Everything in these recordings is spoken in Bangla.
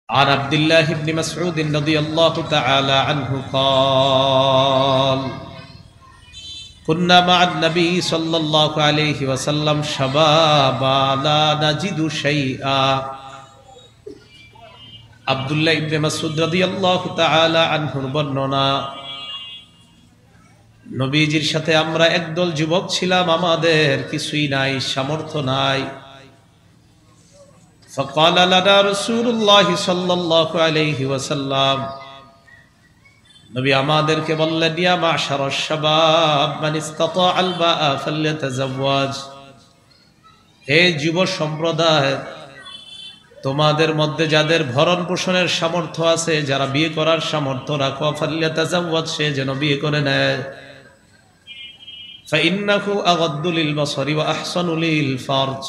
عن عبد الله بن مسعود رضي الله تعالى عنه قال كنا مع النبي صلى الله عليه وسلم شبابا لا نجد شيئا আব্দুল্লাহ ইবনে মাসউদ রাদিয়াল্লাহু তাআলা আনহুর বর্ণনা, নবীজির সাথে আমরা একদল যুবক ছিলাম, আমাদের কিছুই নাই, সামর্থ্য নাই। فقال لنا رسول الله صلى الله عليه وسلم, নবী আমাদেরকে বললেন, ইয়া মাশারাশ শাবাব মান ইসতাতা আল বাআ ফালইতাযাওয়াজ, হে যুব সম্প্রদায়, তোমাদের মধ্যে যাদের ভরণ পোষণের সামর্থ্য আছে, যারা বিয়ে করার সামর্থ্য রাখো, ফালইতাযাওয়াজ, সে যেন বিয়ে করে নেয়। ফাইন্নাহু আগাদ্দু লিল বাসারি ওয়া আহসানু লিল ফারজ,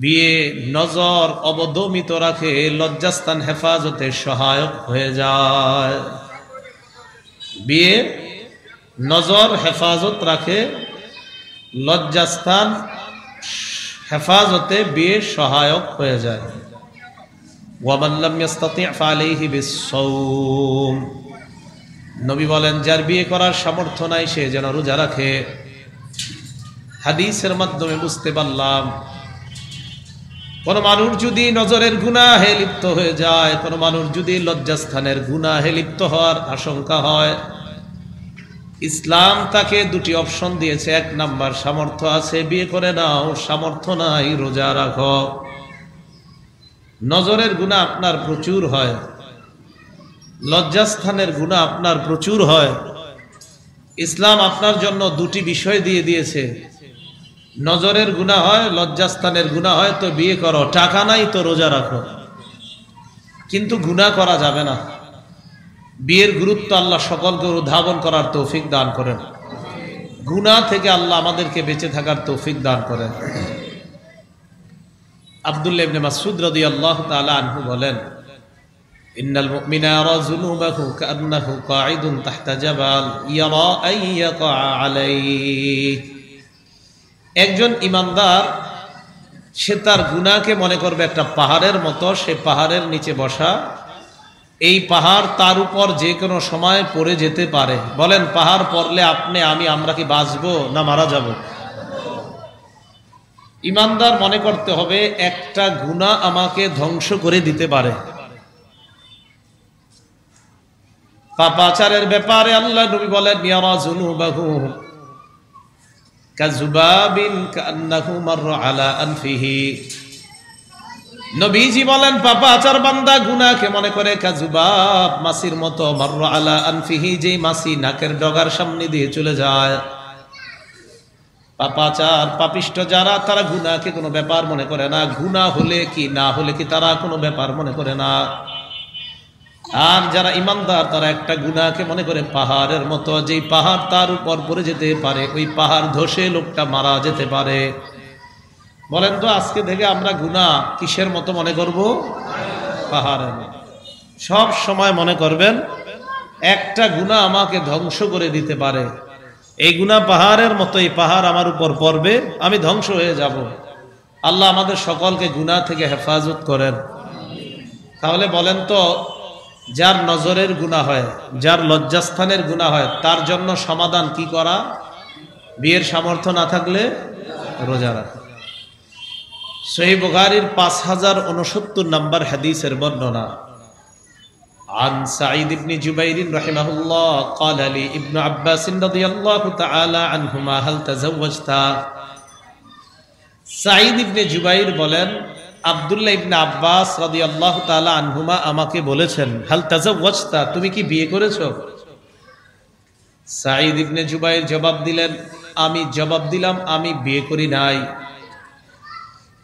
বিয়ে নজর অবদমিত রাখে, লজ্জাস্থান হেফাজতে সহায়ক হয়ে যায়। বিয়ে নজর হেফাজত রাখে, লজ্জাস্থান হেফাজতে বিয়ে সহায়ক হয়ে যায়। ওয়ামান লাম ইস্তাতি' ফালাইহি বিস-সাওম, নবী বলেন, যার বিয়ে করার সামর্থ্য নাই সে যেন রোজা রাখে। হাদিসের মাধ্যমে বুঝতে পারলাম, কোন মানুষ যদি নজরের গুনাহে লিপ্ত হয়ে যায়, কোন মানুষ যদি লজ্জাস্থানের গুনাহে লিপ্ত হওয়ার আশঙ্কা হয়, ইসলাম তাকে দুটি অপশন দিয়েছে। এক নাম্বার, সামর্থ্য আছে বিয়ে করে নাও, সামর্থ্য নাই রোজা রাখো। নজরের গুনাহ আপনার প্রচুর হয়, লজ্জাস্থানের গুনাহ আপনার প্রচুর হয়, ইসলাম আপনার জন্য দুটি বিষয় দিয়ে দিয়েছে। নজরের গুনাহ হয়, লজ্জাস্থানের গুনাহ হয়, তো বিয়ে করো। টাকা নাই তো রোজা রাখো, কিন্তু গুনাহ করা যাবে না। বিয়ের গুরুত্ব আল্লাহ সকলকে উদ্ভাবন করার তৌফিক দান করেন। গুনাহ থেকে আল্লাহ আমাদেরকে বেঁচে থাকার তৌফিক দান করেন। আব্দুল্লাহ ইবনে মাসউদ রাদিয়াল্লাহু তাআলা আনহু বলেন, ইন্নাল মুমিনা ইয়ারা যুনুবাহু কাআন্নাহু কাঈদুন তাহতা জাবাল ইয়ারা আইয়াকা আলাইহি, একজন ইমানদার সে তার গুনাহকে মনে করবে একটা পাহাড়ের মতো, সে পাহাড়ের নিচে বসা, এই পাহাড় তার উপর যে কোনো সময় পড়ে যেতে পারে। বলেন, পাহাড় পড়লে আপনি আমরা কি বাঁচবো না মারা যাব? ইমানদার মনে করতে হবে একটা গুনাহ আমাকে ধ্বংস করে দিতে পারে। পাপাচারের ব্যাপারে আল্লাহ নবী বলেন, ইয়ারা যুনুবাহু কাযুবাবিন কান্নাহু মাররা আলা আনফিহি, নবীজি বলেন, পাপাচার বান্দা গুনাহকে মনে করে কাযুবাব, মাছির মতো, মাররা আলা আনফিহি, যেই মাছি নাকের ডগার সামনে দিয়ে চলে যায়। পাপাচার পাপিষ্ট যারা, তারা গুনাহকে কোনো ব্যাপার মনে করে না। গুনাহ হলে কি না হলে কি তারা কোনো ব্যাপার মনে করে না। আর যারা ইমানদার, তারা একটা গুনাহকে মনে করে পাহাড়ের মতো, যেই পাহাড় তার উপর পড়ে যেতে পারে, ওই পাহাড় ধসে লোকটা মারা যেতে পারে। বলেন তো, আজকে থেকে আমরা গুনাহ কিসের মতো মনে করব? পাহাড়ের মতো। সব সময় মনে করবেন একটা গুনাহ আমাকে ধ্বংস করে দিতে পারে। এই গুনাহ পাহাড়ের মতো, এই পাহাড় আমার উপর পড়বে, আমি ধ্বংস হয়ে যাব। আল্লাহ আমাদের সকলকে গুনাহ থেকে হেফাজত করেন। তাহলে বলেন তো, যার নজরের গুনাহ হয়, যার লজ্জাস্থানের গুনাহ হয়, তার জন্য সমাধান কি করা? বিয়ের সামর্থ্য না থাকলে রোজা রাখা। সহিহ বুখারীর 5069 নম্বর হাদিসের বর্ণনা, عن سعيد بن جبير رحمه الله قال لي ابن عباس رضي الله تعالى عنهما هل تزوجت, সাঈদ ইবনে জুবাইর বলেন, আব্দুল্লাহ ইবনে আব্বাস রাদিয়াল্লাহু তাআলা আনহুমা আমাকে বলেছেন, হাল তাজাওয়াজতা, তুমি কি বিয়ে করেছো? সাঈদ ইবনে জুবাইর জবাব দিলাম, আমি বিয়ে করি নাই।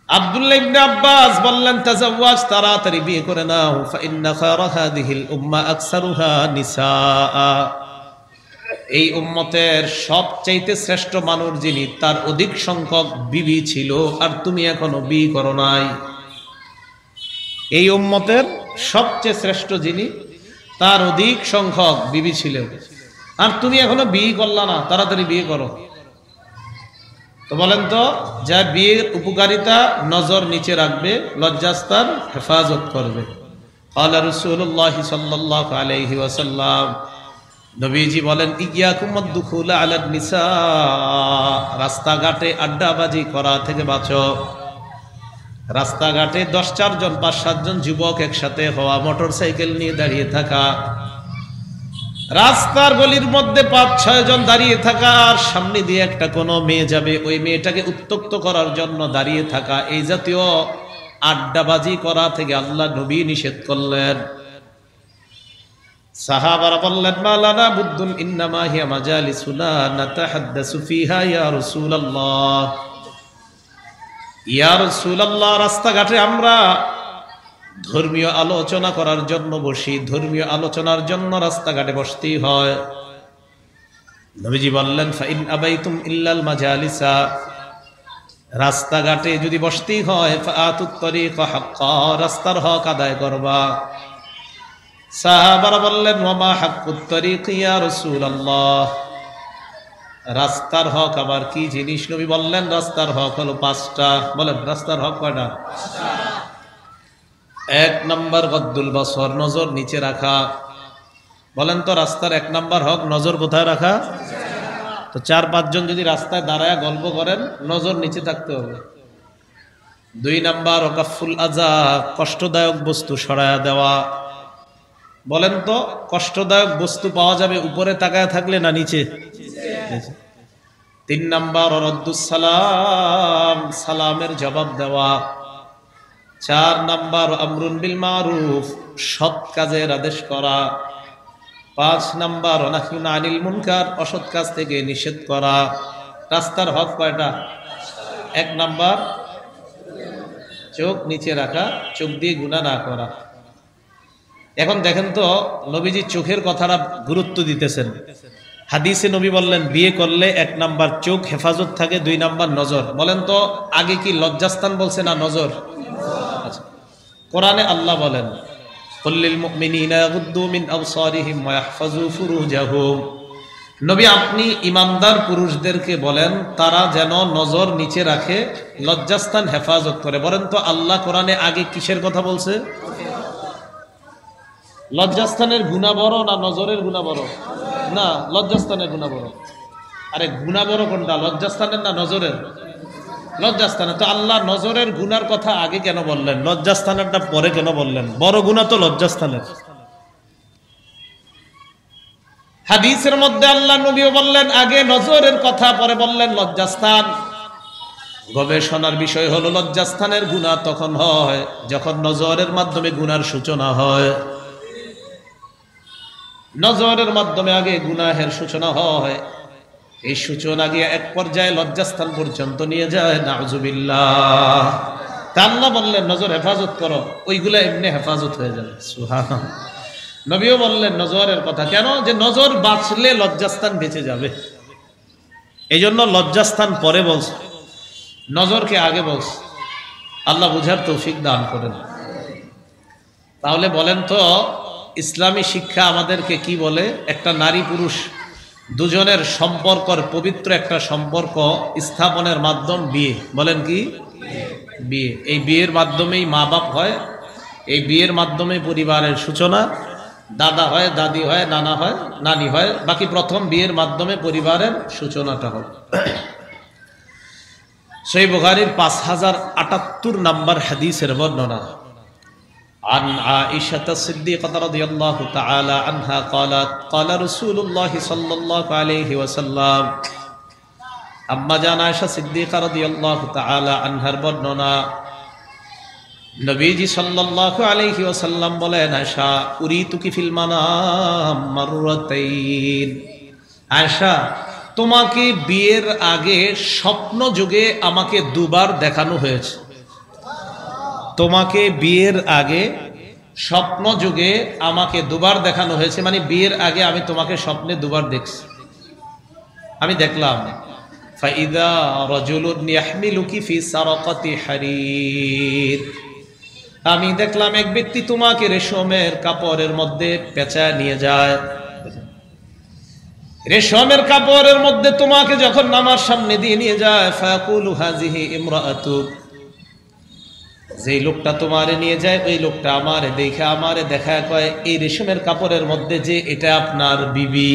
আব্দুল্লাহ ইবনে আব্বাস বললেন, তাজাওয়াজ, তাড়াতাড়ি বিয়ে করে নাও, ফাইন্না খায়রা হাযিহিল উম্মাহ আকসারুহা নিসা, এই উম্মতের সবচাইতে শ্রেষ্ঠ মানুষ যিনি, তার অধিক সংখ্যক বিবি ছিল, আর তুমি এখনো বিয়ে করো নাই। এই উম্মতের সবচেয়ে শ্রেষ্ঠ যিনি, তার অধিক সংখ্যক বিবি ছিল, আর তুমি এখনো বিয়ে করলা না, তাড়াতাড়ি বিয়ে করো। তো বলেন তো, যা বিয়ের উপকারিতা, নজর নিচে রাখবে, লজ্জাস্থান হেফাজত করবে। ক্বালা রাসূলুল্লাহ সাল্লাল্লাহু আলাইহি ওয়াসাল্লাম, নবীজি বলেন, ইয়্যাকুম আদ-দুখুল আলা নিসা, রাস্তাঘাটে আড্ডাবাজি করা থেকে বাঁচো। রাস্তাঘাটে 10-4 জন 5-7 জন যুবক একসাথে হওয়া, মোটরসাইকেল নিয়ে দাঁড়িয়ে থাকা, রাস্তার গলির মধ্যে 5-6 জন দাঁড়িয়ে থাকা, আর সামনে দিয়ে একটা কোনো মেয়ে যাবে, ওই মেয়েটাকে উত্ত্যক্ত করার জন্য দাঁড়িয়ে থাকা, এই জাতীয় আড্ডাবাজি করা থেকে আল্লাহ নবী নিষেধ করলেন। সাহাবারা বললেন, মালানা বুদ্দুন ইন্নামা হিয়া মাজালিসুনা নাতাহাদ্দাসু ফিহা ইয়া রাসূলুল্লাহ। ইয়া রাসূলুল্লাহ, রাস্তাঘাটে আমরা ধর্মীয় আলোচনা করার জন্য বসি, ধর্মীয় আলোচনার জন্য রাস্তাঘাটে বসতেই হয়। নবীজি বললেন, ফাইন আবাইতুম ইল্লাল মাজালিসা, রাস্তাঘাটে যদি বসতেই হয়, ফাআতুত তরিকা হাক্কা, রাস্তার হক আদায় করবা। সাহাবারা বললেন, ওয়ামা হাক্কুত তরিক ইয়া রাসূলুল্লাহ, রাস্তার হক আবার কি জিনিস? নবী বললেন, রাস্তার হক হলো 5টা। বলেন, রাস্তার হক কয়টা? 1 নম্বর গদ্দুল বসর, নজর নিচে রাখা। বলেন তো, রাস্তার 1 নম্বর হক নজর কোথায় রাখা? তো 4-5 জন যদি রাস্তায় দাঁড়ায় গল্প করেন, নজর নিচে থাকতে হবে। 2 নম্বর ওয়াকাফুল আযা, কষ্টদায়ক বস্তু সরায়া দেওয়া। বলেন তো, কষ্টদায়ক বস্তু পাওয়া যাবে উপরে তাকায় থাকলে না নিচে? 3 নম্বর রদ্দুস সালাম, সালামের জবাব দেওয়া। 4 নম্বর আমরুন বিল মারুফ, সৎ কাজের আদেশ করা। 5 নম্বর নাহয়ুন আনিল মুনকার, অসৎ কাজ থেকে নিষেধ করা। রাস্তার হক কয়টা? 1 নম্বর চোখ নিচে রাখা, চোখ দিয়ে গুনাহ না করা। এখন দেখেন তো, নবীজি চোখের কথাটা গুরুত্ব দিতেছেন। হাদিসে নবী বললেন, বিয়ে করলে 1 নাম্বার চোখ হেফাজত থাকে, 2 নাম্বার নজর। বলেন তো, আগে কি লজ্জাস্থান বলছে না নজর? আচ্ছা, কোরআনে আল্লাহ বলেন, কুল্লিল মুমিনিনা ইয়াগুদ্দু মিন আবসারিহিম ওয়া ইয়াহফাজু ফুরুজাহুম। নবী, আপনি ইমানদার পুরুষদেরকে বলেন তারা যেন নজর নিচে রাখে, লজ্জাস্থান হেফাজত করে। বলেন তো, আল্লাহ কোরআনে আগে কিসের কথা বলছে? লজ্জাস্থানের গুনাহ বড় না নজরের গুনাহ বড়? না, লজ্জাস্থানের গুনাহ বড়। আরে গুনাহ বড় কোনটা, লজ্জাস্থানের না নজরের? লজ্জাস্থানে। তো আল্লাহ নজরের গুনার কথা আগে কেন বললেন, লজ্জাস্থানেরটা পরে কেন বললেন? বড় গুনাহ তো লজ্জাস্থানের। হাদিসের মধ্যে আল্লাহ নবীও বললেন আগে নজরের কথা, পরে বললেন লজ্জাস্থান। গবেষণার বিষয় হলো, লজ্জাস্থানের গুনাহ তখন হয় যখন নজরের মাধ্যমে গুনার সূচনা হয়। নজরের মাধ্যমে আগে গুনাহের সূচনা হয়, এই সূচনা গিয়ে এক পর্যায়ে লজ্জাস্থান পর্যন্ত নিয়ে যায়, নাউজুবিল্লাহ। তা আল্লাহ বললেন নজর হেফাজত করো, ওইগুলা এমনি হেফাজত হয়ে যাবে। সুবহানাল্লাহ। নবীও বললেন নজরের কথা, কেন? যে নজর বাঁচলে লজ্জাস্থান বেঁচে যাবে, এই জন্য লজ্জাস্থান পরে বলছে, নজরকে আগে বলছে। আল্লাহ বুঝার তৌফিক দান করেন। তাহলে বলেন তো, ইসলামী শিক্ষা আমাদেরকে কি বলে? একটা নারী পুরুষ দুজনের সম্পর্কের পবিত্র একটা সম্পর্ক স্থাপনের মাধ্যম বিয়ে। বলেন কি? বিয়ে। এই বিয়ের মাধ্যমেই মা বাপ হয়, এই বিয়ের মাধ্যমে পরিবারের সূচনা। দাদা হয়, দাদি হয়, নানা হয়, নানি হয়, বাকি প্রথম বিয়ের মাধ্যমে পরিবারের সূচনাটা হয়। সহিহ বুখারীর 5078 নম্বর হাদিসের বর্ণনা। عن عائشة الصديقة رضي الله تعالى عنها قالت قال رسول الله صلى الله عليه وسلم আম্মা জান আয়েশা সিদ্দিকা রাদিয়াল্লাহু তাআলা আনহার বর্ণনা, নবীজি সাল্লাল্লাহু আলাইহি ওয়াসাল্লাম বলেন, আয়েশা উরিতুকি ফিল মানাম মাররাতাইন। আয়েশা, তোমাকে বিয়ের আগে স্বপ্ন যুগে আমাকে 2 বার দেখানো হয়েছে। তোমাকে বিয়ের আগে স্বপ্ন যুগে আমাকে 2 বার দেখানো হয়েছে, মানে বিয়ের আগে আমি তোমাকে স্বপ্নে 2 বার দেখছি। আমি দেখলাম, ফাইদা রাজুলুন ইয়াহমিলুকি ফি সারাকাতি হারির, আমি দেখলাম এক ব্যক্তি তোমাকে রেশমের কাপড়ের মধ্যে পেঁচায় নিয়ে যায়। রেশমের কাপড়ের মধ্যে তোমাকে যখন নামার সামনে দিয়ে নিয়ে যায়, ফাকুলু হাজিহি ইমরাআতুক, যেই লোকটা তোমারে নিয়ে যায় ওই লোকটা আমারে দেখা কয় এই রেশমের কাপড়ের মধ্যে যে এটা আপনার বিবি,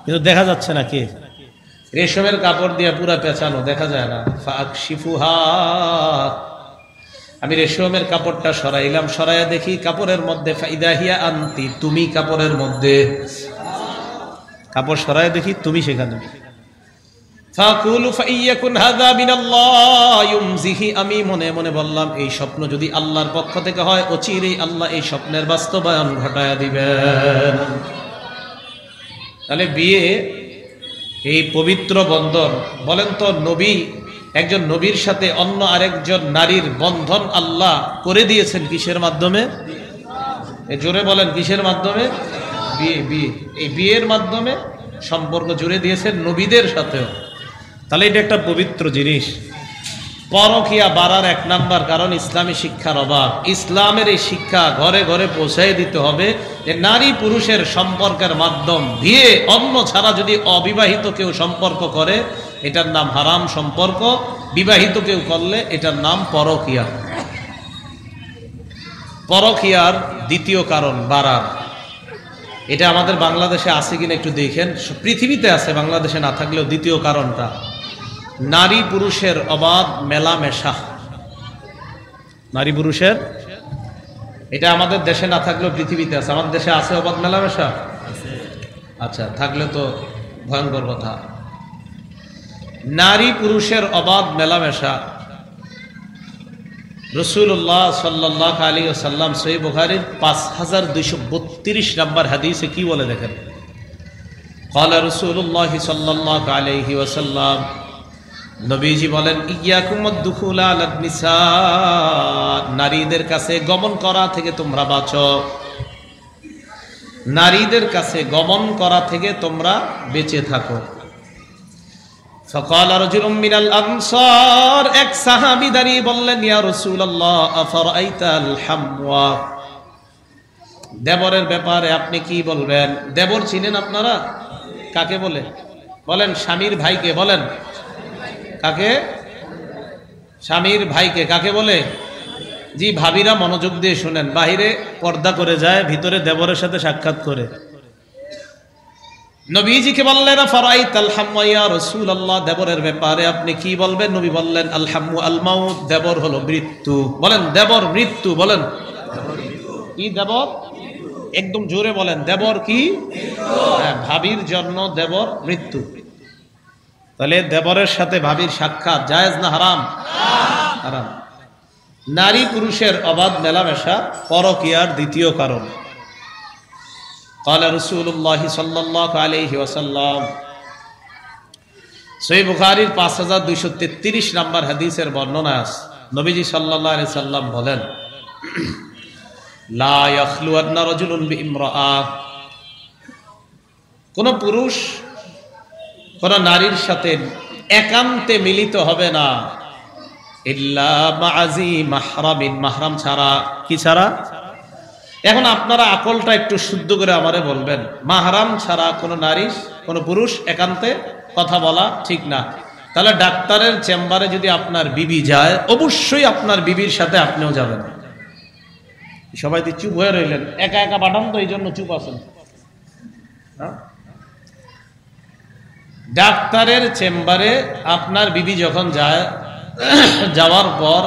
কিন্তু দেখা যাচ্ছে না কে, রেশমের কাপড় দিয়ে পুরা পেঁচানো, দেখা যায় না। ফাকশিফুহা, আমি রেশমের কাপড়টা সরাইলাম, সরাইয়া দেখি কাপড়ের মধ্যে ফাইদা হিয়া আনতি, তুমি কাপড়ের মধ্যে, কাপড় সরাইয়া দেখি তুমি সেখানে। ফাকুলু ফাইয়াকুন হাযা মিনাল্লাহ ইউমজিহি, আমি মনে মনে বললাম এই স্বপ্ন যদি আল্লাহর পক্ষ থেকে হয় অচিরেই আল্লাহ এই স্বপ্নের বাস্তবায়ন ঘটায়া দিবেন। তাহলে বিয়ে এই পবিত্র বন্ধন, বলেন তো নবী, একজন নবীর সাথে অন্য আরেকজন নারীর বন্ধন আল্লাহ করে দিয়েছেন কিসের মাধ্যমে? জোরে বলেন কিসের মাধ্যমে? বিয়ে। বিয়ে, এই বিয়ের মাধ্যমে সম্পর্ক জুড়ে দিয়েছেন নবীদের সাথেও। তাহলে এটা একটা পবিত্র জিনিস। পরকীয়া বাড়ার এক নাম্বার কারণ ইসলামী শিক্ষার অভাব। ইসলামের এই শিক্ষা ঘরে ঘরে পৌঁছায় দিতে হবে যে নারী পুরুষের সম্পর্কের মাধ্যম বিয়ে, অন্য ছাড়া যদি অবিবাহিত কেউ সম্পর্ক করে এটার নাম হারাম সম্পর্ক, বিবাহিত কেউ করলে এটার নাম পরকীয়া। পরকীয়ার দ্বিতীয় কারণ বাড়ার, এটা আমাদের বাংলাদেশে আছে কিনা একটু দেখেন, পৃথিবীতে আছে, বাংলাদেশে না থাকলেও দ্বিতীয় কারণটা নারী পুরুষের অবাধ মেলামেশা। নারী পুরুষের, এটা আমাদের দেশে না থাকলেও পৃথিবীতে আছে। আমাদের দেশে আছে অবাধ মেলামেশা? আচ্ছা, থাকলে তো ভয়ঙ্কর কথা। নারী পুরুষের অবাধ মেলামেশা রাসূলুল্লাহ সাল্লাল্লাহু আলাইহি ওয়াসাল্লাম সহিহ বুখারীর 5232 নম্বর হাদিসে কি বলে দেখেন। ক্বালা রাসূলুল্লাহ সাল্লাল্লাহু আলাইহি ওয়াসাল্লাম, নবীজি বলেন, ইয়াকুমুদ দুখুলা আলান নিসা, নারীদের কাছে গমন করা থেকে তোমরা বাঁচো, নারীদের কাছে গমন করা থেকে তোমরা বেঁচে থাকো। ফাকাল রাজুলুম মিনাল আনসার, এক সাহাবী দাঁড়িয়ে বললেন, ইয়া রাসূলুল্লাহ আফরাআইতাল হামওয়া, দেবরের ব্যাপারে আপনি কি বলবেন? দেবর চিনেন আপনারা? কাকে বলে? বলেন স্বামীর ভাইকে, বলেন কাকে? স্বামীর ভাইকে কাকে বলে? জি ভাবিরা মনোযোগ দিয়ে শুনেন, বাহিরে পর্দা করে যায়, ভিতরে দেবরের সাথে সাক্ষাৎ করে। নবীজিকে বললেন, ফারাইতাল হামওয়া ইয়া রাসূলুল্লাহ, দেবরের ব্যাপারে আপনি কি বলবেন? নবী বললেন, আল হামু আল মাউত, দেবর হলো মৃত্যু। বলেন দেবর মৃত্যু, বলেন কি দেবর? একদম জোরে বলেন, দেবর কি? হ্যাঁ, ভাবির জন্য দেবর মৃত্যু। তাহলে দেবরের সাথে ভাবির সাক্ষাৎ জায়েজ না হারাম? হারাম। নারী পুরুষের অবাধ মেলামেশা পরকীয়ার দ্বিতীয় কারণ। ক্বালা রাসূলুল্লাহ সাল্লাল্লাহু আলাইহি ওয়াসাল্লাম, সহিহ বুখারীর 5233 নম্বর হাদিসের বর্ণনা আছে, নবীজি সাল্লাল্লাহু আলাইহি সাল্লাম বলেন, লা ইয়াখলুয়ান্না রাজুলুন বিইমরাআ, কোন পুরুষ কোন নারীর সাথে একান্তে মিলিত হবে না, ইল্লা মা'যি মাহরামিন, মাহরাম ছাড়া। কি ছাড়া? এখন আপনারা আকলটা একটু শুদ্ধ করে আমারে বলবেন, মাহরাম ছাড়া কোন নারী কোন পুরুষ একান্তে কথা বলা ঠিক না। তাহলে ডাক্তারের চেম্বারে যদি আপনার বিবি যায়, অবশ্যই আপনার বিবির সাথে আপনিও যাবেন। সবাই তো চুপ হয়ে রইলেন, একা একা পাঠান তো, এই জন্য চুপ আছেন। ডাক্তারের চেম্বারে আপনার বিবি যখন যায়, যাওয়ার পর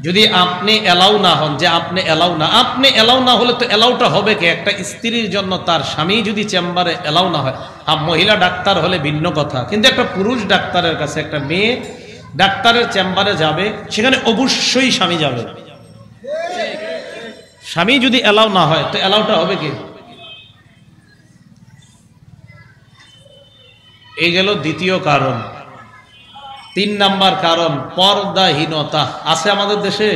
যদি আপনি এলাউ না হন, যে আপনি এলাউ না, আপনি এলাউ না হলে তো এলাউটা হবে কে? একটা স্ত্রীর জন্য তার স্বামী যদি চেম্বারে এলাউ না হয়, মহিলা ডাক্তার হলে ভিন্ন কথা, কিন্তু একটা পুরুষ ডাক্তারের কাছে একটা মেয়ে ডাক্তারের চেম্বারে যাবে, সেখানে অবশ্যই স্বামী যাবে। স্বামী যদি এলাউ না হয় তো এলাউটা হবে কে? এই গেল দ্বিতীয় কারণ। 3 নাম্বার কারণ পর্দাহীনতা। আছে আমাদের দেশে?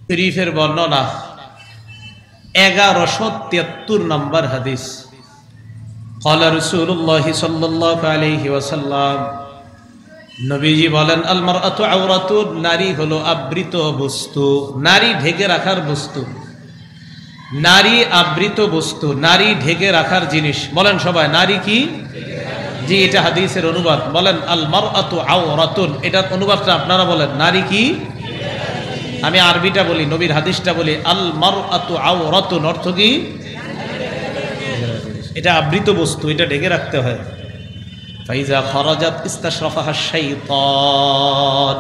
শরীফের বর্ণনা 1173 নম্বর হাদিস। ক্বালা রাসূলুল্লাহ সাল্লাল্লাহু আলাইহি ওয়াসাল্লাম, নবীজি বলেন, আল মারআতু আওরাতুন, নারী হলো আবৃত বস্তু, নারী ঢেকে রাখার বস্তু। নারী আবৃত বস্তু, নারী ঢেকে রাখার জিনিস। বলেন সবাই, নারী কি? জি, এটা হাদিসের অনুবাদ। বলেন আল মারআতু আওরাতুন, এটার অনুবাদটা আপনারা বলেন, নারী কি? আমি আরবিটা বলি, নবীর হাদিসটা বলি। আল মারআতু আওরাতুন অর্থ কি? এটা আবৃত বস্তু, এটা ঢেকে রাখতে হয়। ফাইজা খরাজাত ইস্তাশরাফাহা শাইতান,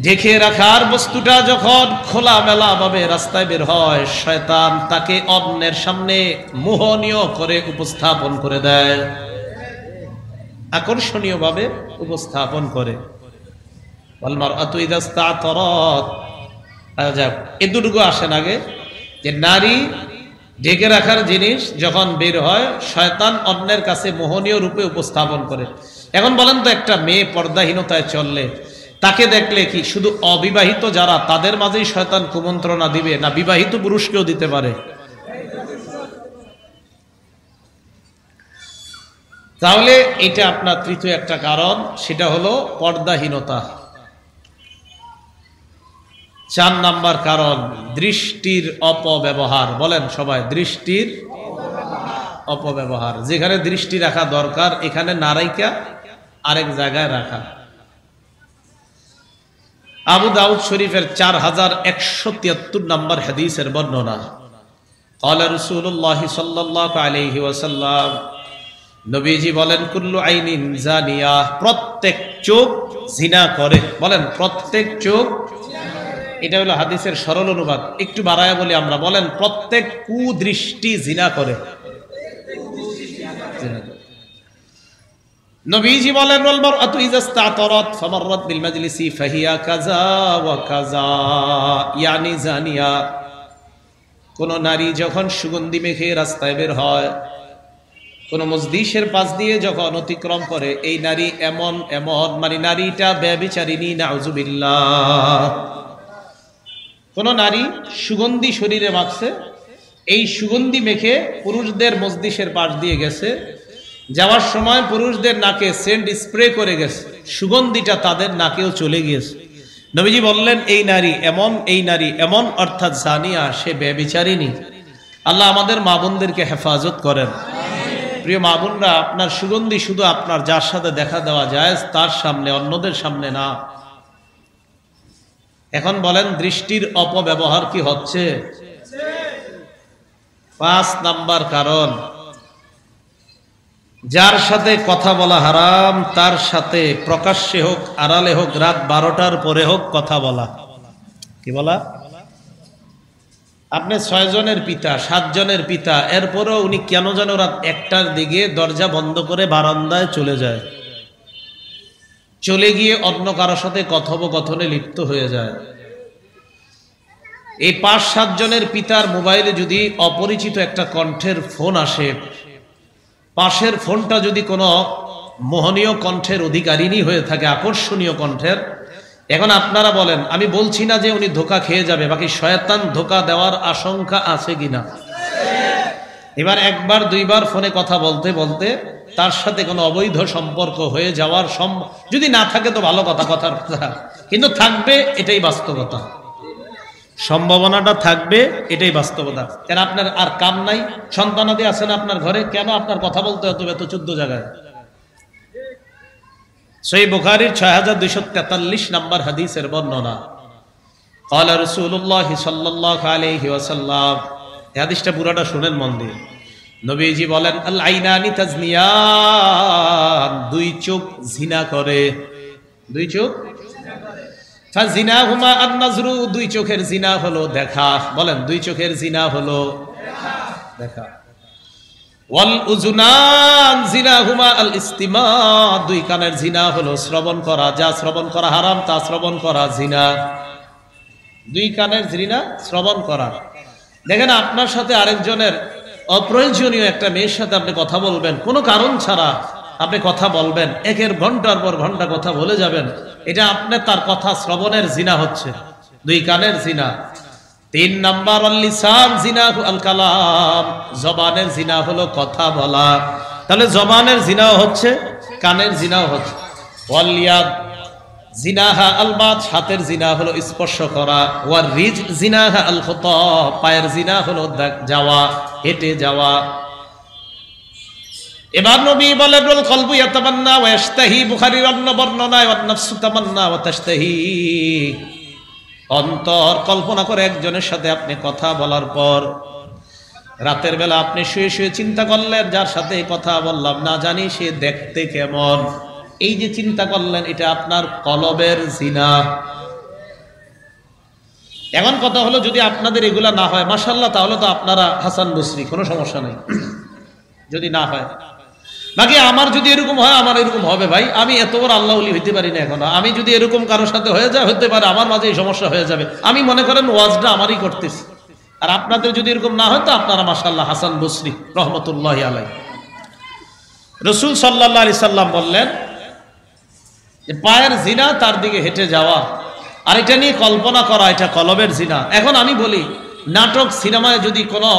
ঢেকে রাখার বস্তুটা যখন খোলা মেলা ভাবে রাস্তায় বের হয়, শয়তান তাকে অন্যের সামনে মোহনীয় করে উপস্থাপন করে দেয়, আকর্ষণীয় ভাবে উপস্থাপন করে। এতটুকু আসেন আগে, যে নারী ঢেকে রাখার জিনিস যখন বের হয়, শয়তান অন্যের কাছে মোহনীয় রূপে উপস্থাপন করে। এখন বলেন তো, একটা মেয়ে পর্দাহীনতায় চললে তাকে দেখলে কি শুধু অবিবাহিত যারা তাদের মাঝেই শয়তান কুমন্ত্রণা দিবে, না বিবাহিত পুরুষকেও দিতে পারে? তাহলে এটা আপনার তৃতীয় একটা কারণ, সেটা হলো পর্দাহীনতা। 4 নাম্বার কারণ, দৃষ্টির অপব্যবহার। বলেন সবাই, দৃষ্টির অপব্যবহার। যেখানে দৃষ্টি রাখা দরকার এখানে না রাইখা আরেক জায়গায় রাখা। আবু দাউদ শরীফের 4173 নম্বর হাদিসের বর্ণনা। ক্বালা রাসূলুল্লাহ সাল্লাল্লাহু আলাইহি ওয়াসাল্লাম, নবীজি বলেন, কুল্লু আইনিন জানিয়া, প্রত্যেক চোখ জিনা করে। বলেন, প্রত্যেক চোখ। এটা হলো হাদিসের সরল অনুবাদ, একটু বাড়ায়া বলি আমরা। বলেন, প্রত্যেক কুদৃষ্টি জিনা করে। নবীজি বলেন, ওয়াল মারআতু ইযা ইসতাতারাত ফামাররাত বিল মাজলিসি ফাহিয়া কাযা ওয়া কাযা, ইয়ানি জানিয়া। কোন নারী যখন সুগন্ধি মেখে রাস্তায় বের হয়, কোন মজলিসের পাশ দিয়ে যখন অতিক্রম করে, এই নারী এমন এমন, মানে নারীটা ব্যভিচারিণী, নাউযুবিল্লাহ। কোন নারী সুগন্ধি শরীরে মাখছে, এই সুগন্ধি মেখে পুরুষদের মজলিসের পাশ দিয়ে গেছে, যাওয়ার সময় পুরুষদের নাকে সেন্ট স্প্রে করে গেছে, সুগন্ধিটা তাদের নাকেও চলে গিয়েছে। নবীজি বললেন, এই নারী এমন, এই নারী এমন, অর্থাৎ জানিয়া, সে ব্যভিচারিণী। আল্লাহ আমাদের মা বোনদেরকে হেফাজত করেন। প্রিয় মা বোনরা, আপনার সুগন্ধি শুধু আপনার যার সাথে দেখা দেওয়া যায় তার সামনে, অন্যদের সামনে না। এখন বলেন, দৃষ্টির অপব্যবহার কি হচ্ছে? 5 নাম্বার কারণ, যার সাথে কথা বলা হারাম তার সাথে প্রকাশ্যে হোক আড়ালে হোক, রাত 12টার পরে হোক কথা বলা। কি বলা? আপনি 6 জনের পিতা, 7 জনের পিতা, এরপরও উনি কেন যেন রাত 1টার দিকে দরজা বন্ধ করে বারান্দায় চলে যায়, চলে গিয়ে অন্য কারোর সাথে কথোপকথনে লিপ্ত হয়ে যায়। এই 5-7 জনের পিতার মোবাইলে যদি অপরিচিত একটা কণ্ঠের ফোন আসে, পাশের ফোনটা যদি কোনো মোহনীয় কণ্ঠের অধিকারিণী হয়ে থাকে, আকর্ষণীয় কণ্ঠের, এখন আপনারা বলেন, আমি বলছি না যে উনি ধোঁকা খেয়ে যাবে, বাকি শয়তান ধোঁকা দেওয়ার আশঙ্কা আছে কিনা? এবার 1বার 2বার ফোনে কথা বলতে বলতে তার সাথে কোনো অবৈধ সম্পর্ক হয়ে যাওয়ার যদি না থাকে তো ভালো কথা, কথার কথা, কিন্তু থাকবে, এটাই বাস্তবতা। সম্ভাবনাটা থাকবে, এটাই বাস্তবতা। কেন আপনার আর কাম নাই? সন্তানাদি আছে না আপনার ঘরে? কেন আপনার কথা বলতে হতো এত 14 জায়গায়? সহিহ বুখারীর 6243 নম্বর হাদিসের বর্ণনা। ক্বালা রাসূলুল্লাহ সাল্লাল্লাহু আলাইহি ওয়াসাল্লাম, এই হাদিসটা পুরোটা শুনেন মন দিয়ে। নবীজি বলেন, আল আইনানি তাজনিয়ান, 2 চোখ জিনা করে। 2 চোখ ফাজিনাহুমা আন-নাজরু, 2 চোখের জিনা হলো দেখা। বলেন, 2 চোখের জিনা হলো দেখা। ওয়াল উযুনান জিনাহুমা আল ইস্তিমা, 2 কানের জিনা হলো শ্রবণ করা, যা শ্রবণ করা হারাম তা শ্রবণ করা জিনা। 2 কানের জিনা শ্রবণ করা। দেখেন, আপনার সাথে আরেকজনের অপ্রয়োজনীয় একটা মেয়ের সাথে আপনি কথা বলবেন, কোনো কারণ ছাড়া আপনি কথা বলবেন, একের ঘন্টার পর ঘন্টা কথা বলে যাবেন, এটা আপনি তার কথা শ্রবণের জিনা হচ্ছে, 2 কানের জিনা। 3 নাম্বার, আল লিসান জিনাহু আল কালাম, জবানের জিনা হলো কথা বলা। তাহলে জবানের জিনাও হচ্ছে, কানের জিনাও হচ্ছে। ওয়াল ইয়াদ, জিনাহা আল বাত, হাতের জিনা হলো স্পর্শ করা, ওয়ার রিজ জিনাহা আল খুতা, পায়ের জিনা হলো যাওয়া, হেঁটে যাওয়া। এবার নবী বলেন রুল কলবু ইয়াতামান্না ওয়া ইশতাহি, বুখারীর অন্য বর্ণনায় ওয়ান নাফসু তামান্না ওয়া তাশতাহি, অন্তর কল্পনা করে একজনের সাথে আপনি কথা বলার পর রাতের বেলা আপনি শুয়ে শুয়ে চিন্তা করলেন যার সাথে কথা বললাম না জানি সে দেখতে কেমন, এই যে চিন্তা করলেন এটা আপনার কলবের জিনা। এখন কথা হলো যদি আপনাদের এগুলা না হয় মাশাআল্লাহ, তাহলে তো আপনারা হাসান বসরি, কোনো সমস্যা নেই যদি না হয়। বাকি আমার যদি এরকম হয়, আমার এরকম হবে ভাই, আমি এত বড় আল্লাহ ওলি হইতে পারি না এখনো। আমি যদি এরকম কারোর সাথে হয়ে যায়, হতে পারে আমার মাঝে এই সমস্যা হয়ে যাবে। আমি মনে করেন ওয়াজটা আমারই করতেছি, আর আপনাদের যদি এরকম না হয় তো আপনারা মাশাআল্লাহ হাসান বসরি রহমতুল্লাহি আলাইহি। রাসূল সাল্লাল্লাহু আলাইহি সাল্লাম বললেন যে পায়ের জিনা তার দিকে হেঁটে যাওয়া, আর এটা নিয়ে কল্পনা করা, এটা কলবের জিনা। এখন আমি বলি, নাটক সিনেমায় যদি কোনো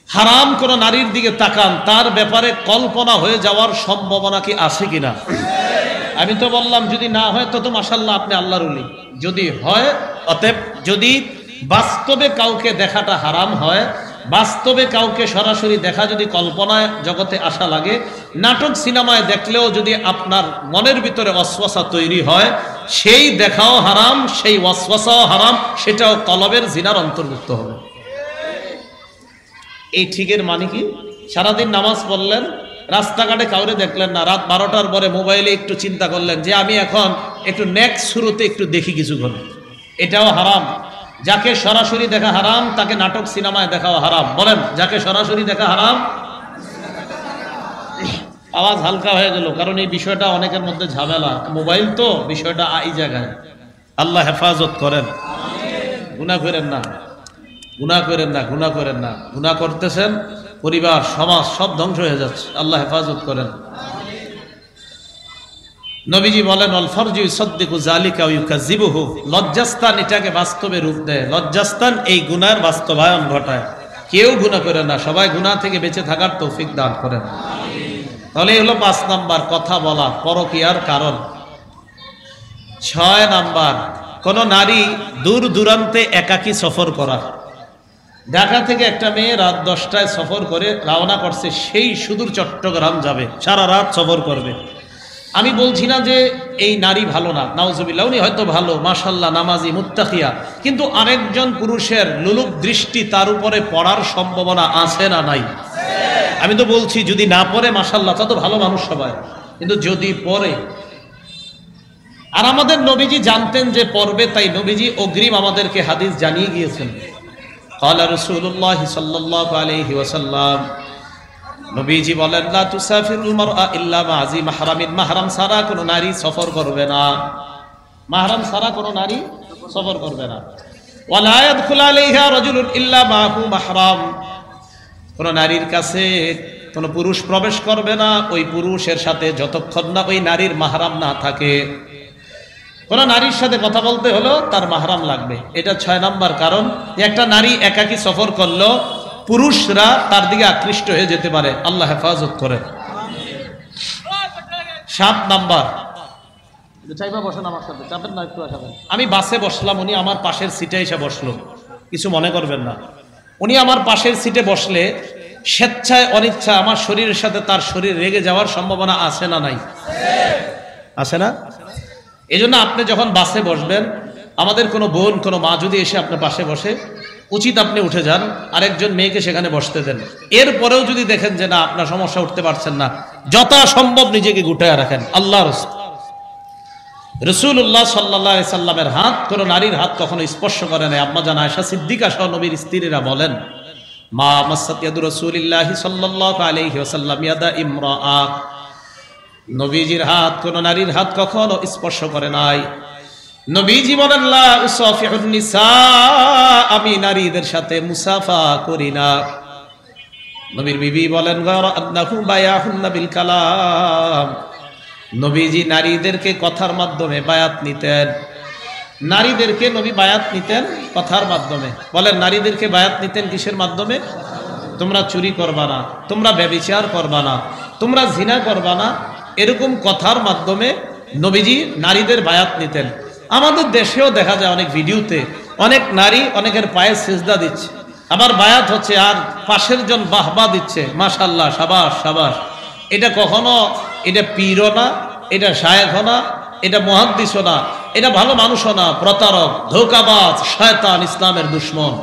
হারাম কোন নারীর দিকে তাকান, তার ব্যাপারে কল্পনা হয়ে যাওয়ার সম্ভাবনা কি আছে কিনা? আমি তো বললাম যদি না হয় তো মাশাআল্লাহ আপনি আল্লাহর ওলি, যদি হয় অতএব যদি বাস্তবে কাউকে দেখাটা হারাম হয়, বাস্তবে কাউকে সরাসরি দেখা যদি কল্পনায় জগতে আসা লাগে, নাটক সিনেমায় দেখলেও যদি আপনার মনের ভিতরে ওয়াসওয়াসা তৈরি হয়, সেই দেখাও হারাম, সেই ওয়াসওয়াসাও হারাম, সেটাও কলবের জিনার অন্তর্ভুক্ত হবে। এই ঠিকের মানে কি? সারাদিন নামাজ পড়লেন, রাস্তাঘাটে কাউরে দেখলেন না, রাত 12টার পরে মোবাইলে একটু চিন্তা করলেন যে আমি এখন একটু নেক্সট শুরুতে একটু দেখি কিছুক্ষণ, এটাও হারাম। যাকে সরাসরি দেখা হারাম তাকে নাটক সিনেমায় দেখাও হারাম। বলেন, যাকে সরাসরি দেখা হারাম। আওয়াজ হালকা হয়ে গেল, কারণ এই বিষয়টা অনেকের মধ্যে ঝামেলা, মোবাইল তো বিষয়টা এই জায়গায়। আল্লাহ হেফাজত করেন, গুনাহ করেন না, গুনাহ করেন না, গুনাহ করেন না। গুনাহ করতেছেন, পরিবার সমাজ সব ধ্বংস হয়ে যাচ্ছে। আল্লাহ হেফাজত করেন। নবীজি বলেন আল ফারজু ইউসাদ্দিকু যালিকা ওয়া ইউকাযিবুহু, লজ্জাস্থান এটাকে বাস্তবে রূপ দেয়, লজ্জাস্থান এই গুনার বাস্তবায়ন ঘটায়। কেউ গুনাহ করে না, সবাই গুনাহ থেকে বেঁচে থাকার তৌফিক দান করেন। তাহলে এই হলো 5 নাম্বার, কথা বলা পরকীয়ার কারণ। 6 নাম্বার, কোন নারী দূর দূরান্তে একাকী সফর করা। ঢাকা থেকে একটা মেয়ে রাত 10টায় সফর করে রওনা করছে, সেই সুদূর চট্টগ্রাম যাবে, সারা রাত সফর করবে। আমি বলছি না যে এই নারী ভালো না, নাউজুবিল্লাহ, উনি হয়তো ভালো, মাশাআল্লাহ, নামাজি, মুত্তাকিয়া, কিন্তু আরেকজন পুরুষের লুলুপ দৃষ্টি তার উপরে পড়ার সম্ভাবনা আছে না নাই? আমি তো বলছি যদি না পড়ে মাশাআল্লাহ, তা তো ভালো মানুষ সবাই, কিন্তু যদি পড়ে। আর আমাদের নবীজি জানতেন যে পড়বে, তাই নবীজি অগ্রিম আমাদেরকে হাদিস জানিয়ে গিয়েছেন। ক্বালা রাসূলুল্লাহ সাল্লাল্লাহু আলাইহি ওয়াসাল্লাম, নবীজি বলেন লা তুসাফিরুল মারআ ইল্লা মা'জি মাহরামিন, মাহরাম ছাড়া কোনো নারী সফর করবে না, মাহরাম ছাড়া কোনো নারী সফর করবে না। ওয়ালা ইয়াদখুলু আলাইহা রাজুলুন ইল্লা মা'হু মাহরাম, কোন নারীর কাছে কোন পুরুষ প্রবেশ করবে না ওই পুরুষের সাথে যতক্ষণ না ওই নারীর মাহরাম না থাকে। কোন নারীর সাথে কথা বলতে হলো তার মাহরাম লাগবে। এটা 6 নাম্বার কারণ। একটা নারী একাকী সফর করলো, পুরুষরা তার দিকে আকৃষ্ট হয়ে যেতে পারে। আল্লাহ হেফাজত করে। 7 নাম্বার, চাইবা বসেন আমার সাথে, চাপেন না, একটু আসাবেন। আমি বাসে বসলাম, উনি আমার পাশের সিটে এসে বসলো, কিছু মনে করবেন না। উনি আমার পাশের সিটে বসলে স্বেচ্ছায় অনিচ্ছা আমার শরীরের সাথে তার শরীর রেগে যাওয়ার সম্ভাবনা আছে না নাই? আছে না? এই জন্য আপনি যখন বাসে বসবেন, আমাদের কোনো বোন, কোনো মা যদি এসে আপনার পাশে বসে, উচিত আপনি উঠে যান, আরেকজন মেয়েকে সেখানে বসতে দেন। এরপরেও যদি দেখেন যে না আপনার সমস্যা, উঠতে পারছেন না, যথাসম্ভব নিজেকে গুটায় রাখেন। আল্লাহর রাসূলুল্লাহ সাল্লাল্লাহু আলাইহি সাল্লামের হাত কোনো নারীর হাত কখনো স্পর্শ করে নাই। আম্মা জান আয়েশা সিদ্দিকা সহ নবীর স্ত্রীরা বলেন, মা মাসাত ইয়াদু রাসূলিল্লাহি সাল্লাল্লাহু আলাইহি ওয়াসাল্লাম ইয়াদা ইমরাআ, নবীজির হাত কোন নারীর হাত কখনো স্পর্শ করে নাই। নবীজি বলেন লা উসাফিহুন নিসা, আমি নারীদের সাথে মুসাফা করি না। নবীর বিবি বলেন গায়রা আন্নাহু বায়াহুন্না বিল কালাম, নবীজি নারীদেরকে কথার মাধ্যমে বায়াত নিতেন। নারীদেরকে নবী বায়াত নিতেন কথার মাধ্যমে। বলেন নারীদেরকে বায়াত নিতেন কিসের মাধ্যমে? তোমরা চুরি করবা না, তোমরা ব্যভিচার করবা না, তোমরা জিনা করবা না, এরকম কথার মাধ্যমে নবীজি নারীদের বায়াত নিতেন। আমাদের দেশেও দেখা যায় অনেক ভিডিওতে অনেক নারী অনেকের পায়ে সিজদা দিচ্ছে, আবার বায়াত হচ্ছে, আর পাশের জন বাহবা দিচ্ছে, মাশাআল্লাহ, সাবাস সাবাস। এটা কখনো এটা পীরও না, এটা শায়েখও না, এটা মুহাদ্দিসও না, এটা ভালো মানুষও না, প্রতারক, ধোঁকাবাজ, শয়তান, ইসলামের দুশমন।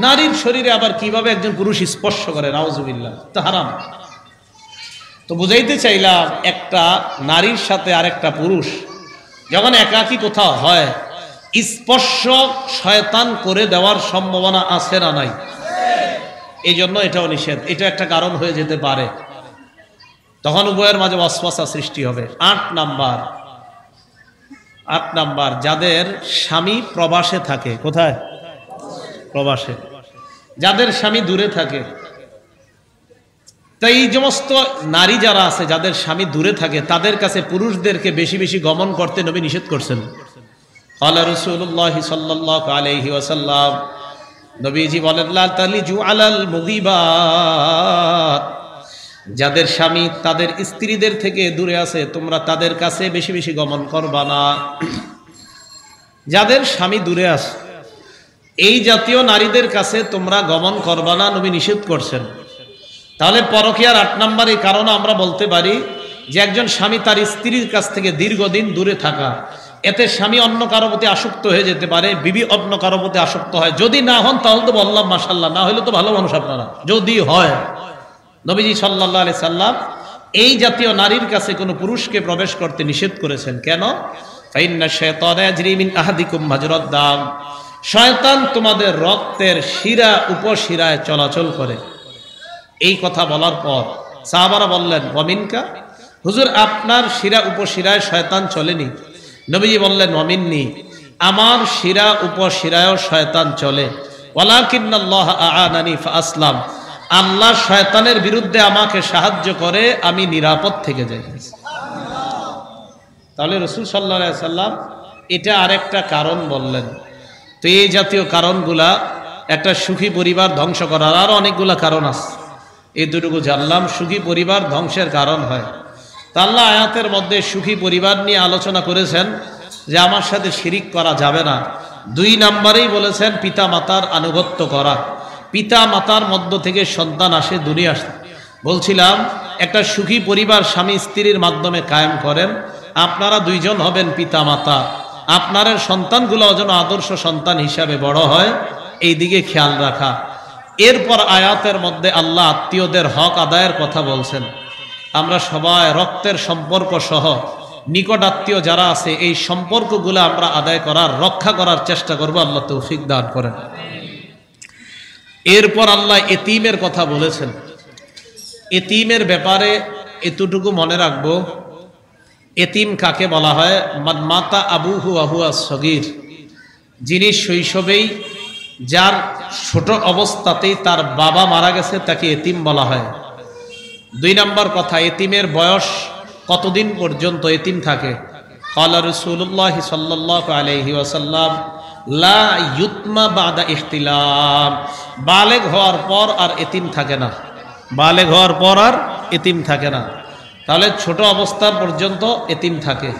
নারীর শরীরে আবার কিভাবে একজন পুরুষ স্পর্শ করে, নাউজুবিল্লাহ, তা হারাম। তো বুঝাইতে চাইলাম, একটা নারীর সাথে আরেকটা পুরুষ যখন একাকী কোথাও হয়, স্পর্শ শয়তান করে দেওয়ার সম্ভাবনা আছে না নাই? এই জন্য এটাও নিষেধ। এটা একটা কারণ হয়ে যেতে পারে, তখন উভয়ের মাঝে ওয়াসওয়াসা সৃষ্টি হবে। 8 নাম্বার, যাদের স্বামী প্রবাসে থাকে। কোথায়? প্রবাসে। যাদের স্বামী দূরে থাকে, তাই এই সমস্ত নারী যারা আছে যাদের স্বামী দূরে থাকে, তাদের কাছে পুরুষদেরকে বেশি বেশি গমন করতে নবী নিষেধ করছেন। ক্বালা রাসূলুল্লাহ সাল্লাল্লাহু আলাইহি ওয়াসাল্লাম, নবীজি বলেন, লা তালিজু আলাল মুগীবাত, যাদের স্বামী তাদের স্ত্রীদের থেকে দূরে আছে, তোমরা তাদের কাছে বেশি বেশি গমন করবা না। যাদের স্বামী দূরে আছে, এই জাতীয় নারীদের কাছে তোমরা গমন করবা না, নবী নিষেধ করছেন। তাহলে পরকীয়ার 8 নম্বর এই কারণে আমরা বলতে পারি যে একজন স্বামী তার স্ত্রীর কাছ থেকে দীর্ঘদিন দূরে থাকা, এতে স্বামী অন্য কারো প্রতি আসক্ত হয়ে যেতে পারে, বিবি অন্য কারো প্রতি আসক্ত হয়। যদি না হন তাহলে তো বললাম মাশাআল্লাহ, না হলে তো ভালো মানুষ আপনারা। যদি হয়, নবীজি সাল্লাল্লাহু আলাইহি সাল্লাম এই জাতীয় নারীর কাছে কোনো পুরুষকে প্রবেশ করতে নিষেধ করেছেন। কেন? ফাইন্না শাইতানা ইয়াজরি মিন আহাদিকুম মাজরাদ দাম, শয়তান তোমাদের রক্তের শিরা উপশিরায় চলাচল করে। এই কথা বলার পর সাহাবারা বললেন, ওয়ামিনকা, হুজুর আপনার শিরা উপশিরায় শয়তান চলেনি? নবীজি বললেন, ওয়ামিন্নি, আমার শিরা উপশিরায়ও শয়তান চলে। ওয়ালাকিন্নাল্লাহ আ'আনানি ফাআসলাম, আল্লাহ শয়তানের বিরুদ্ধে আমাকে সাহায্য করে, আমি নিরাপদ থেকে যাই। তাহলে রাসূল সাল্লাল্লাহু আলাইহি সাল্লাম এটা আরেকটা কারণ বললেন। তো এই জাতীয় কারণগুলা একটা সুখী পরিবার ধ্বংস করার আরো অনেকগুলা কারণ আছে, এই দুটুকু জানলাম সুখী পরিবার ধ্বংসের কারণ হয়। তা আল্লাহ আয়াতের মধ্যে সুখী পরিবার নিয়ে আলোচনা করেছেন যে আমার সাথে শিরিক করা যাবে না। 2 নম্বরেই বলেছেন পিতা মাতার আনুগত্য করা। পিতা মাতার মধ্য থেকে সন্তান আসে দুনিয়াতে। বলছিলাম একটা সুখী পরিবার স্বামী স্ত্রীর মাধ্যমে কায়েম করেন, আপনারা 2 জন হবেন পিতা মাতা, আপনার সন্তানগুলো যেন আদর্শ সন্তান হিসাবে বড় হয়, এই দিকে খেয়াল রাখা। এরপর আয়াতের মধ্যে আল্লাহ আত্মীয়দের হক আদায়ের কথা বলছেন। আমরা সবাই রক্তের সম্পর্ক সহ নিকট আত্মীয় যারা আছে, এই সম্পর্কগুলো আমরা আদায় করার, রক্ষা করার চেষ্টা করব। আল্লাহ তৌফিক দান করেন। এরপর আল্লাহ এতিমের কথা বলেছেন। এতিমের ব্যাপারে এতটুকু মনে রাখবো, এতিম কাকে বলা হয়? মান মাতা আবুহু ওয়া হুয়া সগীর, যিনি শৈশবেই, যার ছোট অবস্থাতেই তার বাবা মারা গেছে, তাকে এতিম বলা হয়। 2 নম্বর কথা, এতিমের বয়স কতদিন পর্যন্ত এতিম থাকে? ক্বালা রাসূলুল্লাহ সাল্লাল্লাহু আলাইহি ওয়াসাল্লাম, লা ইউতমা বাদা ইহতিলাম, বালেগ হওয়ার পর আর এতিম থাকে না। বালেগ হওয়ার পর আর এতিম থাকে না। তাহলে ছোট অবস্থা পর্যন্ত এতিম থাকে।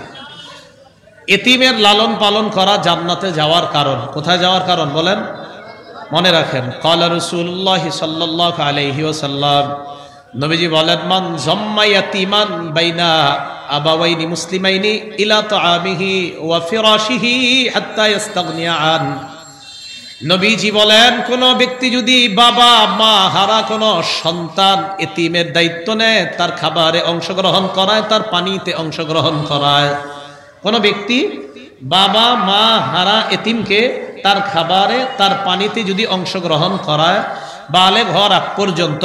এতিমের লালন পালন করা জান্নাতে যাওয়ার কারণ। কোথায় যাওয়ার কারণ বলেন? মনে রাখেন, ক্বালা রাসূলুল্লাহ সাল্লাল্লাহু আলাইহি ওয়াসাল্লাম, নবীজি বলেন, মান যাম্মা ইয়াতীমান বাইনা আবাওয়াইনি মুসলিমাইনি ইলা তাআমিহি ওয়া ফিরাশিহি হাত্তা ইস্তাগনিয়া আন। নবীজি বলেন, কোন ব্যক্তি যদি বাবা মা হারা কোন সন্তান এতিমের দায়িত্ব নেয়, তার খাবারে অংশগ্রহণ করায়, তার পানিতে অংশগ্রহণ করায়, কোন ব্যক্তি বাবা মা হারা এতিমকে তার খাবারে, তার পানিতে যদি অংশগ্রহণ করায়, বালেগ হওয়ার আগ পর্যন্ত,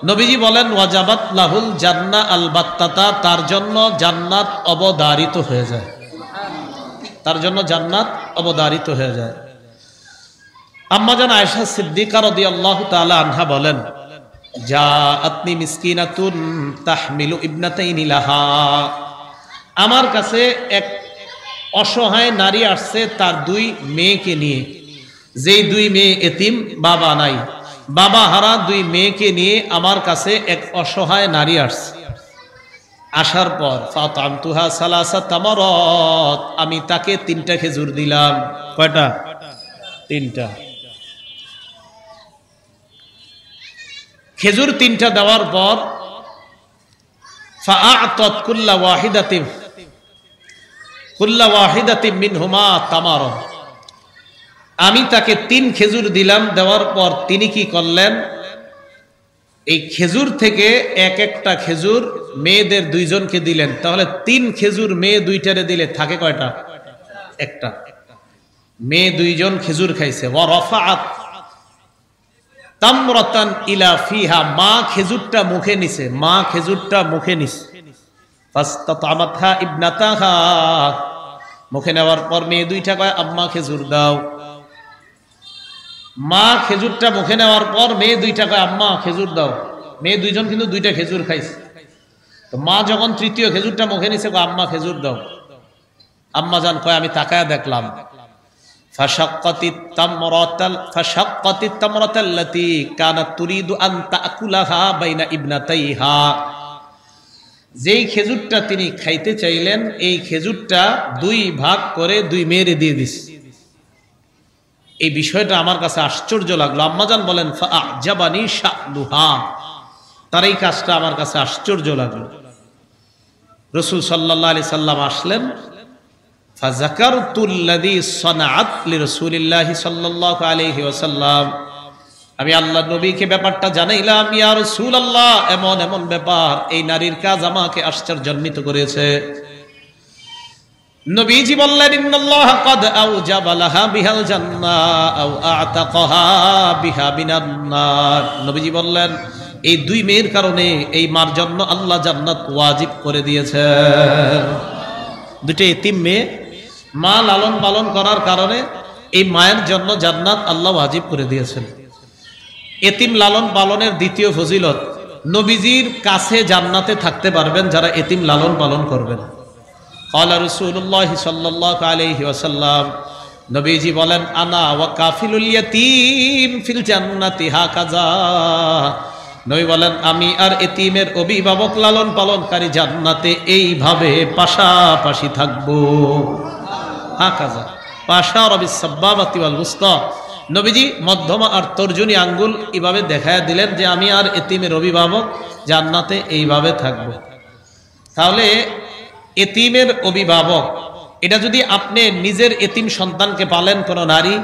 নবীজি বলেন, ওয়াজাবাত লাহুল জান্নাহ আলবাত্তাতা, তার জন্য জান্নাত অবধারিত হয়ে যায়। তার জন্য জান্নাত অবধারিত হয়ে যায়। আম্মা জান আয়েশা সিদ্দিকা রাদিয়াল্লাহু তাআলা আনহা বলেন, জাআতনি মিসকিনাতুন তাহমিলু ইবনাতাইনি লাহা, আমার কাছে এক অসহায় নারী আসছে তার 2 মেয়েকে নিয়ে। যেই 2 মেয়ে এতিম, বাবা নাই, বাবা হারা 2 মেয়েকে নিয়ে আমার কাছে এক অসহায় নারী আসছে। আসার পর ফাতামতুহা সালাসা তামারাত, আমি তাকে 3টা খেজুর দিলাম। কয়টা? 3টা খেজুর। 3টা দেওয়ার পর ফাআতাত কুল্লা ওয়াহিদাতিন মিনহুমা তামারা, আমি তাকে 3 খেজুর দিলাম। দেওয়ার পর তিনি কি করলেন, এই খেজুর থেকে এক একটা খেজুর মেয়েদের 2 জনকে দিলেন। তাহলে 3 খেজুর মেয়ে 2টারে দিলে থাকে কয়টা? একটা। মেয়ে 2 জন খেজুর খাইছে। ওয়া রাফাআত তামরাতান ইলা ফিহা, মা খেজুরটা মুখে নিছে, মা খেজুরটা মুখে নিছে। ফাস্তাতামাতহা ইবনাতাহা, মুখে নেওয়ার পর মেয়ে 2টা কয় আম্মা খেজুর দাও। মা খেজুরটা মুখে নেওয়ার পর মেয়ে 2টা কয় আম্মা খেজুর দাও। মেয়ে 2 জন কিন্তু 2টা খেজুর খাইছে। তো মা যখন 3য় খেজুরটা মুখে নিছে কয় আম্মা খেজুর দাও। আম্মা জান কয় আমি তাকায়া দেখলাম। ফাশাক্কাতিত তামরাতাল্লাতী কানাত তুরিদু আন তাকুলাহা বাইনা ইবনাতাইহা, যেই খেজুরটা তিনি খাইতে চাইলেন এই খেজুরটা 2 ভাগ করে 2 মেয়েরে দিয়ে দিছে। এই বিষয়টা আমার কাছে আশ্চর্য লাগলো। আম্মাজান বলেন ফাআজাবানি শা'নুহা, তার এই কাজটা আমার কাছে আশ্চর্য লাগলো। রাসূল সাল্লাল্লাহু আলাইহি সাল্লাম আসলেন। ফাযাকারতুল্লাযী সানাআত লিরাসূলিল্লাহি সাল্লাল্লাহু আলাইহি ওয়াসাল্লাম, আমি আল্লাহর নবীকে ব্যাপারটা জানাইলাম, ইয়া রাসূলুল্লাহ এমন এমন ব্যাপার, এই নারীর কাজ আমাকে আশ্চর্যান্বিত করেছে। নবীজি বললেন ইন্নাল্লাহা ক্বাদ আওজাবা লাহা বিহাল জান্নাহ আও আ'তাকাহা বিহা মিনান নার। নবীজি বললেন এই 2 মেয়ের কারণে এই মার জন্য আল্লাহ জান্নাত ওয়াজিব করে দিয়েছেন। 2টা এতিম মেয়ে, মা লালন পালন করার কারণে এই মায়ের জন্য জান্নাত আল্লাহ ওয়াজিব করে দিয়েছেন। এতিম লালন পালনের 2য় ফজিলত, নবীজির কাছে জান্নাতে থাকতে পারবেন যারা এতিম লালন পালন করবেন। ক্বালা রাসূলুল্লাহ সাল্লাল্লাহু আলাইহি ওয়াসাল্লাম, নবীজি বলেন আনা ওয়া কাফিলুল ইয়াতীম ফিল জান্নাতি হাকাযা, নবী বলেন আমি আর এতিমের অভিভাবক লালন পালনকারী জান্নাতে এইভাবে পাশাপাশি থাকবো। হাকাযা পাশারা বিস সাব্বাবাতি ওয়াল উসতা, নবীজি মধ্যমা আর তর্জনী আঙ্গুল এইভাবে দেখায় দিলেন যে আমি আর এতিমের অভিভাবক জান্নাতে এইভাবে থাকবো। তাহলে এতিমের অভিভাবক, এটা যদি আপনি নিজের এতিম সন্তানকে পালেন কোন নারী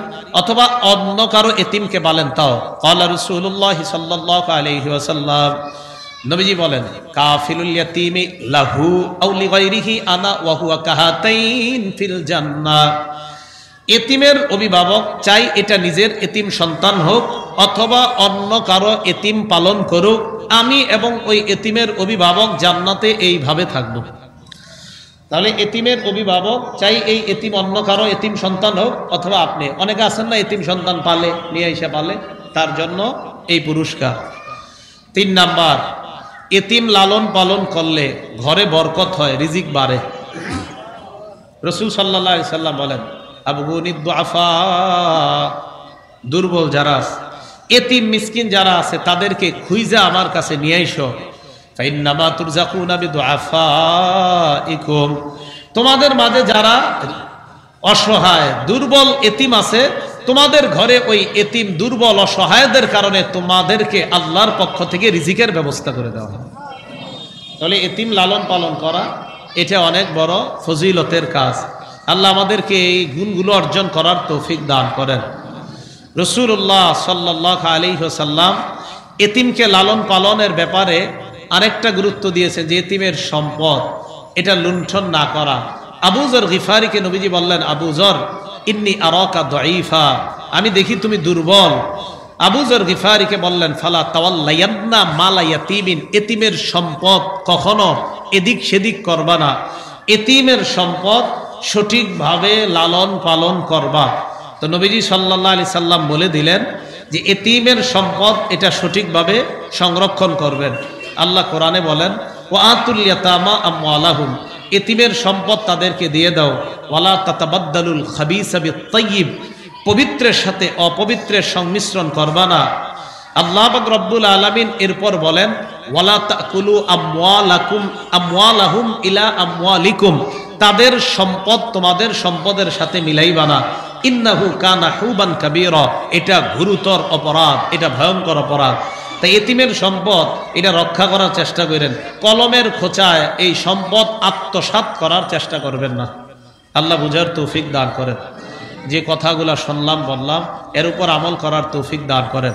অথবা অন্য কারো এতিমকে পালেন তাও। ক্বালা রাসূলুল্লাহ সাল্লাল্লাহু আলাইহি ওয়াসাল্লাম, নবীজি বলেন কাফিলুল ইয়াতীমি লাহু আও লিগাইরিহি আনা ওয়া হুয়া কাহাতাইন ফিল জান্নাহ, এতিমের অভিভাবক চাই এটা নিজের এতিম সন্তান হোক অথবা অন্য কারো এতিম পালন করুক, আমি এবং ওই এতিমের অভিভাবক জান্নাতে এইভাবে থাকব। তাহলে এতিমের অভিভাবক চাই এই এতিম অন্য কারো এতিম সন্তান হোক অথবা আপনি, অনেকে আছেন না এতিম সন্তান পালে নিয়ে এসে পালে, তার জন্য এই পুরস্কার। 3 নাম্বার, এতিম লালন পালন করলে ঘরে বরকত হয়, রিজিক বাড়ে। রাসূল সাল্লাল্লাহু আলাইহি সাল্লাম বলেন আবগুনিদ দুআফা, দুর্বল যারা আছে এতিম মিসকিন যারা আছে তাদেরকে খুঁজে আমার কাছে নিয়ে আইসো। ফাইন্নামা তুরজাকুনা বিদুআফাইকুম, তোমাদের মাঝে যারা অসহায় দুর্বল এতিম আছে তোমাদের ঘরে ওই এতিম দুর্বল অসহায়দের কারণে তোমাদেরকে আল্লাহর পক্ষ থেকে রিজিকের ব্যবস্থা করে দেওয়া হয়। তাহলে এতিম লালন পালন করা এটা অনেক বড় ফজিলতের কাজ। আল্লাহ আমাদেরকে এই গুণগুলো অর্জন করার তৌফিক দান করেন। রাসূলুল্লাহ সাল্লাল্লাহু আলাইহি ওয়াসাল্লাম এতিমকে লালন পালনের ব্যাপারে আরেকটা গুরুত্ব দিয়েছেন যে এতিমের সম্পদ এটা লুণ্ঠন না করা। আবু যর গিফারিকে নবীজি বললেন আবু যর ইন্নী আরাকা দাঈফা, আমি দেখি তুমি দুর্বল। আবু যর গিফারিকে বললেন ফালা তাওয়াল্লায়ান্না মালা ইয়াতীমিন, এতিমের সম্পদ কখনো এদিক সেদিক করবা না, এতিমের সম্পদ সঠিকভাবে লালন পালন করবা। তো নবীজি সাল্লাল্লাহু আলাইহি সাল্লাম বলে দিলেন যে এতিমের সম্পদ এটা সঠিকভাবে সংরক্ষণ করবেন। আল্লাহ কোরআনে বলেন ওয়া আতুল ইয়াতামা আমওয়ালাহুম, এতিমের সম্পদ তাদেরকে দিয়ে দাও। ওয়ালা তাতাবাদ্দালুল খাবিসা বিত-তাইয়্যিব, পবিত্রের সাথে অপবিত্রের সংমিশ্রণ করবা না। আল্লাহ পাক রব্বুল আলামিন এরপর বলেন ওয়ালা তাকুলু আমওয়ালাহুম ইলা আমওয়ালিকুম, তাদের সম্পদ তোমাদের সম্পদের সাথে মিলাইবা না। ইন্নাহু কানা হুবান কাবীরা, এটা গুরুতর অপরাধ, এটা ভয়ঙ্কর অপরাধ। তাই এতিমের সম্পদ এটা রক্ষা করার চেষ্টা করেন, কলমের খোঁচায় এই সম্পদ আত্মসাৎ করার চেষ্টা করবেন না। আল্লাহ বুঝার তৌফিক দান করেন। যে কথাগুলো শুনলাম বললাম এর উপর আমল করার তৌফিক দান করেন।